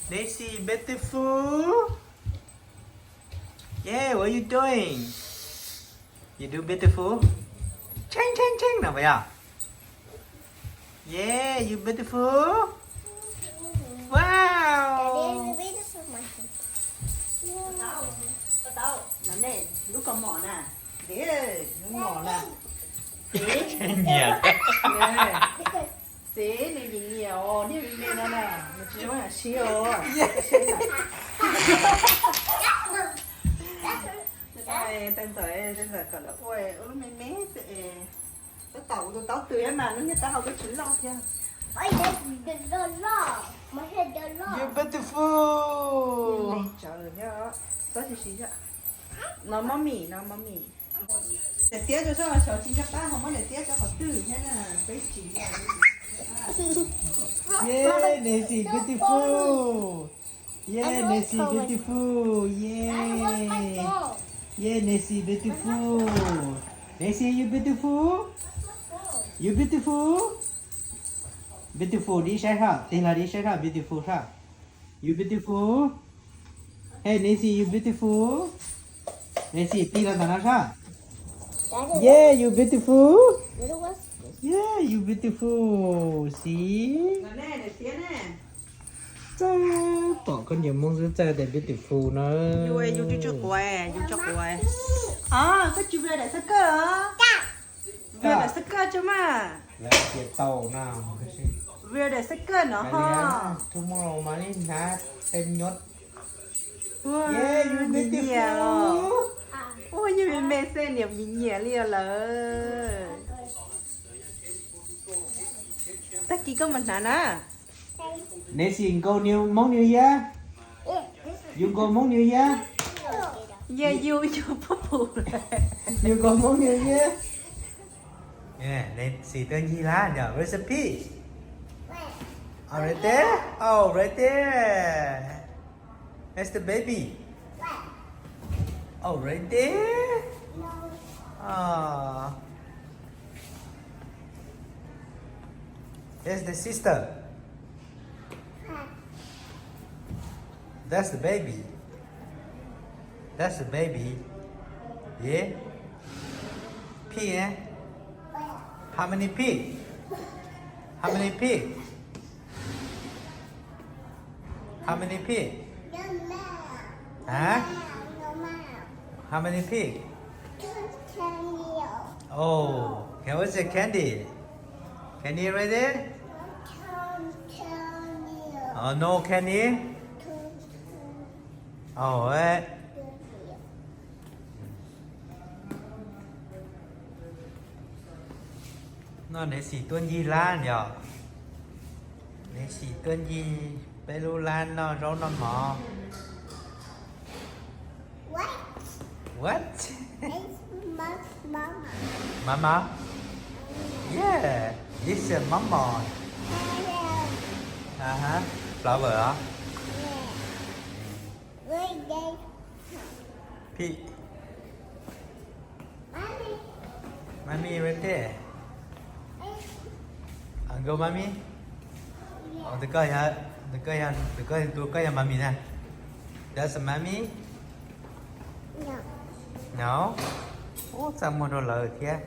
Nessy, beautiful. Yeah, what are you doing? You do beautiful. Ching, ching, ching nào vậy à? Yeah, you beautiful. Wow. Tao, nó nè, lúc còn mỏ nè, thế lúc mỏ nè, Nhiều. thế này nhìn nhiều, đi bên này nè, một chút là siêu, tên tuổi còn là ôi, ôi mấy mé, cái tàu tươi mà nó người ta học cái chữ lo chưa? You beautiful. Này trời nhá, đó thì xí vậy. Nó mami. Để tía cho sao cháu chỉ cho ta không có để tía cho họ tư thế là cái chỉ. Yeah, Nessy, beautiful. Yeah, Nessy, beautiful. Yeah. Yeah, Nessy, beautiful. Nessy, you beautiful? You beautiful? Beautiful đi sai hả? Tên là đi sai hả? Beautiful hả? You beautiful? Hey, Nessy, you beautiful? Nessy, tên là gì hả? Yeah, you beautiful. Yeah, you beautiful. See? Nó nè, để tía nè. Bỏ con nhiều mông dưới chơi để beautiful nó. Vui cho quay. À, cái chú về để sắc cơ hả? Về để sắc cơ chứ mà. Là cái tàu nào? Về để sắc cơ nó ha. Tomorrow morning na tên nhốt. Wow, Yeah, you beautiful. Ôi như mình mê xe niệm nhìn nhẹ liền là. Ta chỉ có mình hả nè. Nessy go new Hmong New Year. You go Hmong New Year. Yeah, you purple. You go Hmong New Year. Yeah, Nessy tên gì là nhờ recipe. Oh, right there. Oh, right there. That's the baby. Oh, right there. Oh. There's the sister. That's the baby. That's the baby. Yeah. Pig, eh? How many pig? How many pig? How many pig? Huh? How many pig? Oh, can we say candy? Candy right there? Oh, no candy? Oh, eh. Nó Nessy tuân gì lan nhở? Nessy tuân gì bé lu lan nó rau nó mò. What? Mama? Yeah, this is mama. Uh-huh. Flower hả? Pig. Mommy right there. Go mommy. Oh, đừng coi hả? Đừng coi tôi coi mommy nè. That's a mommy? No. Oh, sao mua đồ lời kia?